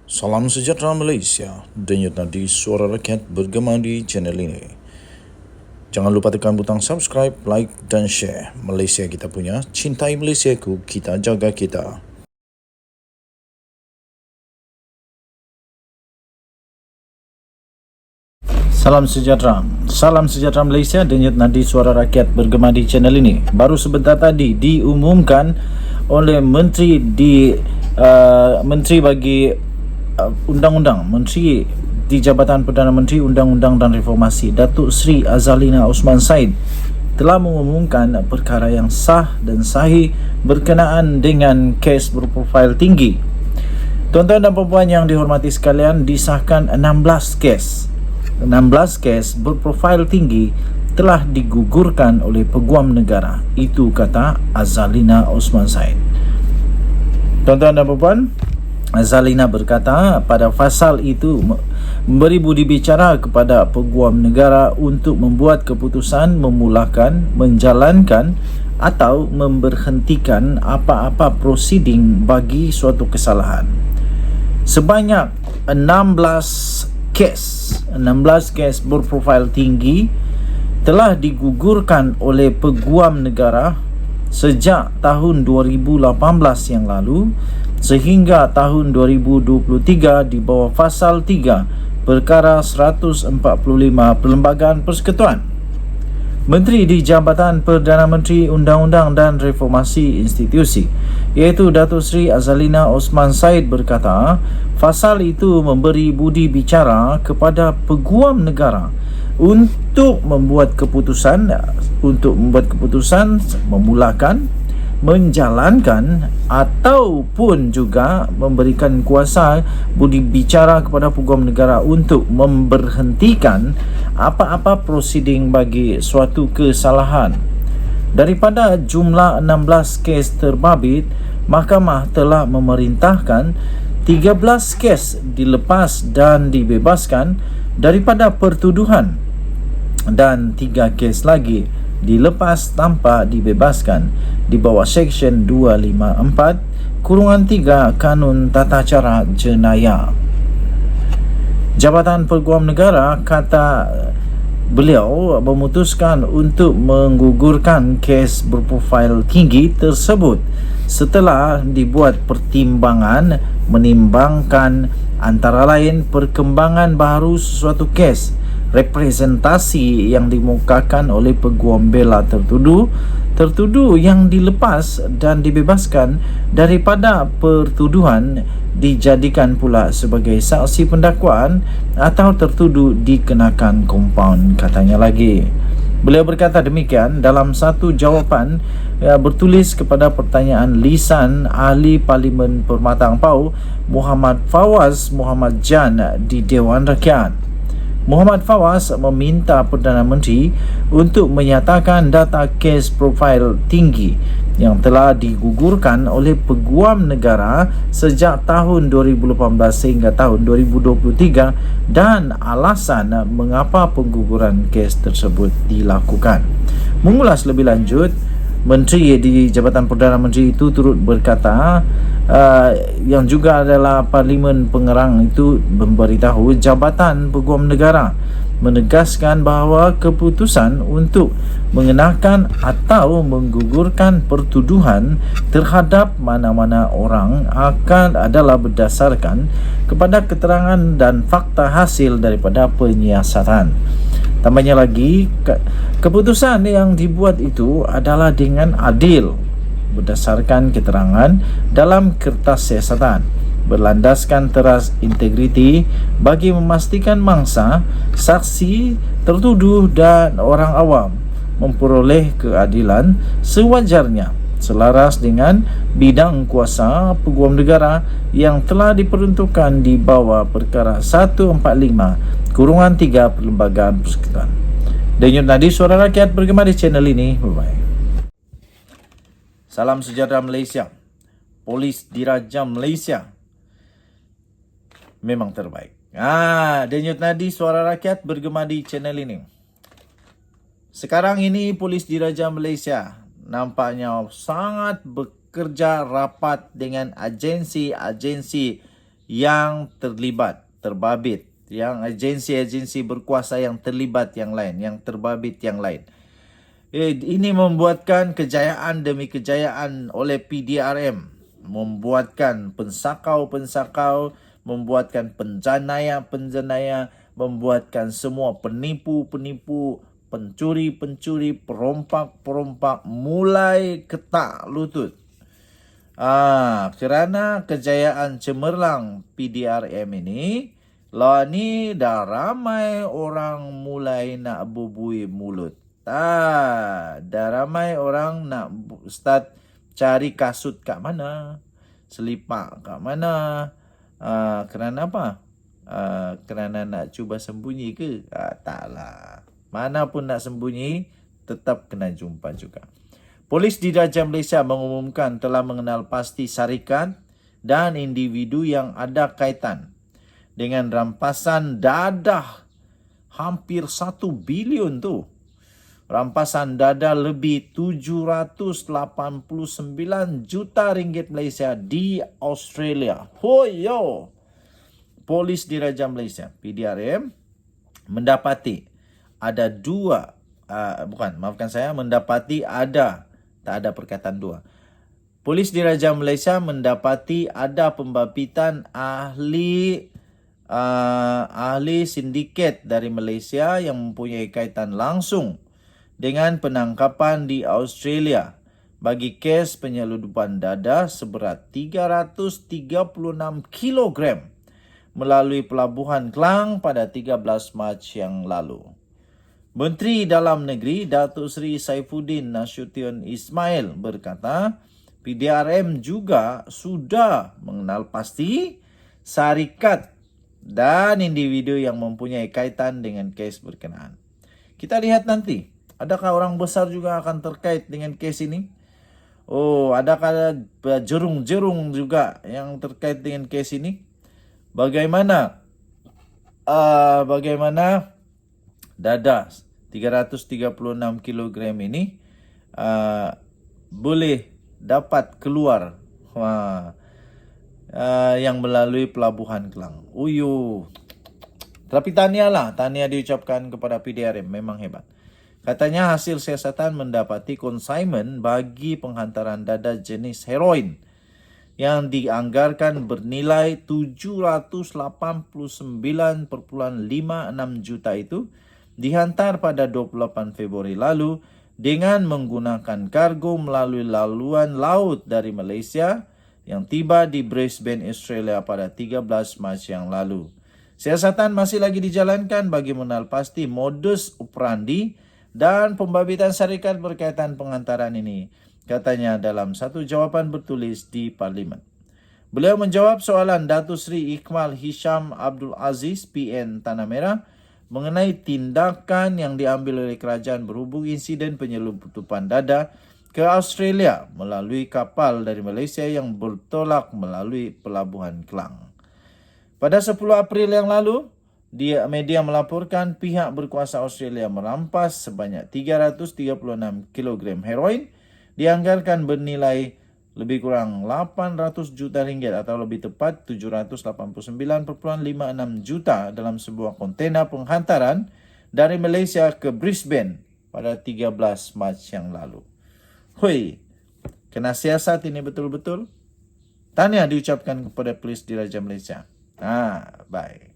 Salam sejahtera Malaysia, denyut nadi suara rakyat bergema di channel ini. Jangan lupa tekan butang subscribe, like dan share. Malaysia kita punya, cintai Malaysiaku, kita jaga kita. Salam sejahtera Malaysia, denyut nadi suara rakyat bergema di channel ini. Baru sebentar tadi diumumkan oleh Menteri bagi Undang-Undang, Menteri di Jabatan Perdana Menteri Undang-Undang dan Reformasi, Datuk Seri Azalina Osman Said telah mengumumkan perkara yang sah dan sahih berkenaan dengan kes berprofil tinggi. Tuan-tuan dan puan yang dihormati sekalian, disahkan 16 kes berprofil tinggi telah digugurkan oleh Peguam Negara. Itu kata Azalina Osman Said. Tuan-tuan dan puan, Azalina berkata pada fasal itu memberi budi bicara kepada Peguam Negara untuk membuat keputusan memulakan, menjalankan atau memberhentikan apa-apa prosiding bagi suatu kesalahan. Sebanyak 16 kes berprofil tinggi telah digugurkan oleh Peguam Negara sejak tahun 2018 yang lalu sehingga tahun 2023 di bawah Fasal 3 Perkara 145 Perlembagaan Persekutuan. Menteri di Jabatan Perdana Menteri Undang-Undang dan Reformasi Institusi, iaitu Datuk Seri Azalina Osman Said berkata, fasal itu memberi budi bicara kepada Peguam Negara untuk membuat keputusan memulakan, menjalankan ataupun juga memberikan kuasa budi bicara kepada Peguam Negara untuk memberhentikan apa-apa prosiding bagi suatu kesalahan. Daripada jumlah 16 kes terbabit, Mahkamah telah memerintahkan 13 kes dilepas dan dibebaskan daripada pertuduhan dan 3 kes lagi dilepas tanpa dibebaskan di bawah Seksyen 254/3 Kanun Tata Cara Jenayah. Jabatan Peguam Negara kata beliau memutuskan untuk menggugurkan kes berprofil tinggi tersebut setelah dibuat pertimbangan menimbangkan antara lain perkembangan baru sesuatu kes, representasi yang dimukakan oleh peguam bela tertuduh yang dilepas dan dibebaskan daripada pertuduhan dijadikan pula sebagai saksi pendakwaan atau tertuduh dikenakan kompaun, katanya lagi. Beliau berkata demikian dalam satu jawapan bertulis kepada pertanyaan lisan Ahli Parlimen Permatang Pau Muhammad Fawaz Muhammad Jan di Dewan Rakyat. Muhammad Fawaz meminta Perdana Menteri untuk menyatakan data kes profil tinggi yang telah digugurkan oleh Peguam Negara sejak tahun 2018 sehingga tahun 2023 dan alasan mengapa pengguguran kes tersebut dilakukan. Mengulas lebih lanjut, Menteri di Jabatan Perdana Menteri itu turut berkata yang juga adalah Parlimen Pengerang itu memberitahu Jabatan Peguam Negara menegaskan bahawa keputusan untuk mengenakan atau menggugurkan pertuduhan terhadap mana-mana orang adalah berdasarkan kepada keterangan dan fakta hasil daripada penyiasatan. Tambahnya lagi, keputusan yang dibuat itu adalah dengan adil berdasarkan keterangan dalam kertas siasatan, berlandaskan teras integriti bagi memastikan mangsa, saksi, tertuduh dan orang awam memperoleh keadilan sewajarnya selaras dengan bidang kuasa Peguam Negara yang telah diperuntukkan di bawah Perkara 145/3 Perlembagaan Persekutuan. Denyut nadi suara rakyat bergema di channel ini. Bye-bye. Salam sejahtera Malaysia. Polis Diraja Malaysia memang terbaik. Denyut nadi suara rakyat bergema di channel ini. Sekarang ini Polis Diraja Malaysia nampaknya sangat bekerja rapat dengan agensi-agensi yang terlibat, terbabit, yang agensi-agensi berkuasa yang terlibat yang lain, yang terbabit yang lain. Ini membuatkan kejayaan demi kejayaan oleh PDRM, membuatkan pensakau-pensakau, membuatkan penjanaya-penjanaya, membuatkan semua penipu-penipu, pencuri-pencuri, perompak-perompak mulai ketak lutut. Kerana kejayaan cemerlang PDRM ini, lah ni dah ramai orang mulai nak bubui mulut. Dah ramai orang nak start cari kasut kat mana, selipak kat mana. Kerana apa? Kerana nak cuba sembunyi ke? Taklah. Mana pun nak sembunyi, tetap kena jumpa juga. Polis Diraja Malaysia mengumumkan telah mengenal pasti syarikat dan individu yang ada kaitan dengan rampasan dadah hampir 1 bilion tu. Rampasan dadah lebih 789 juta ringgit Malaysia di Australia. Hoyo! Polis Diraja Malaysia, PDRM, mendapati ada tak ada perkataan dua. Polis Diraja Malaysia mendapati ada pembabitan ahli sindiket dari Malaysia yang mempunyai kaitan langsung dengan penangkapan di Australia bagi kes penyeludupan dadah seberat 336 kilogram melalui Pelabuhan Klang pada 13 Mac yang lalu. Menteri Dalam Negeri Datuk Seri Saifuddin Nasution Ismail berkata, PDRM juga sudah mengenal pasti syarikat dan individu yang mempunyai kaitan dengan kes berkenaan. Kita lihat nanti, adakah orang besar juga akan terkait dengan kes ini? Adakah jerung-jerung juga yang terkait dengan kes ini? Bagaimana dadah 336 kilogram ini boleh dapat keluar yang melalui Pelabuhan Klang. Tapi tahniah diucapkan kepada PDRM, memang hebat. Katanya hasil siasatan mendapati konsignmen bagi penghantaran dadah jenis heroin yang dianggarkan bernilai 789.56 juta itu dihantar pada 28 Februari lalu dengan menggunakan kargo melalui laluan laut dari Malaysia yang tiba di Brisbane, Australia pada 13 Mac yang lalu. Siasatan masih lagi dijalankan bagi mengenal pasti modus operandi dan pembabitan syarikat berkaitan penghantaran ini, katanya dalam satu jawapan bertulis di Parlimen. Beliau menjawab soalan Datuk Seri Ikmal Hisham Abdul Aziz, PN Tanah Merah, mengenai tindakan yang diambil oleh kerajaan berhubung insiden penyeludupan dadah ke Australia melalui kapal dari Malaysia yang bertolak melalui Pelabuhan Klang. Pada 10 April yang lalu, media melaporkan pihak berkuasa Australia merampas sebanyak 336 kg heroin dianggarkan bernilai lebih kurang 800 juta ringgit atau lebih tepat 789.56 juta dalam sebuah kontena penghantaran dari Malaysia ke Brisbane pada 13 Mac yang lalu. Kena siasat ini betul-betul. Tahniah diucapkan kepada Polis Diraja Malaysia. Bye.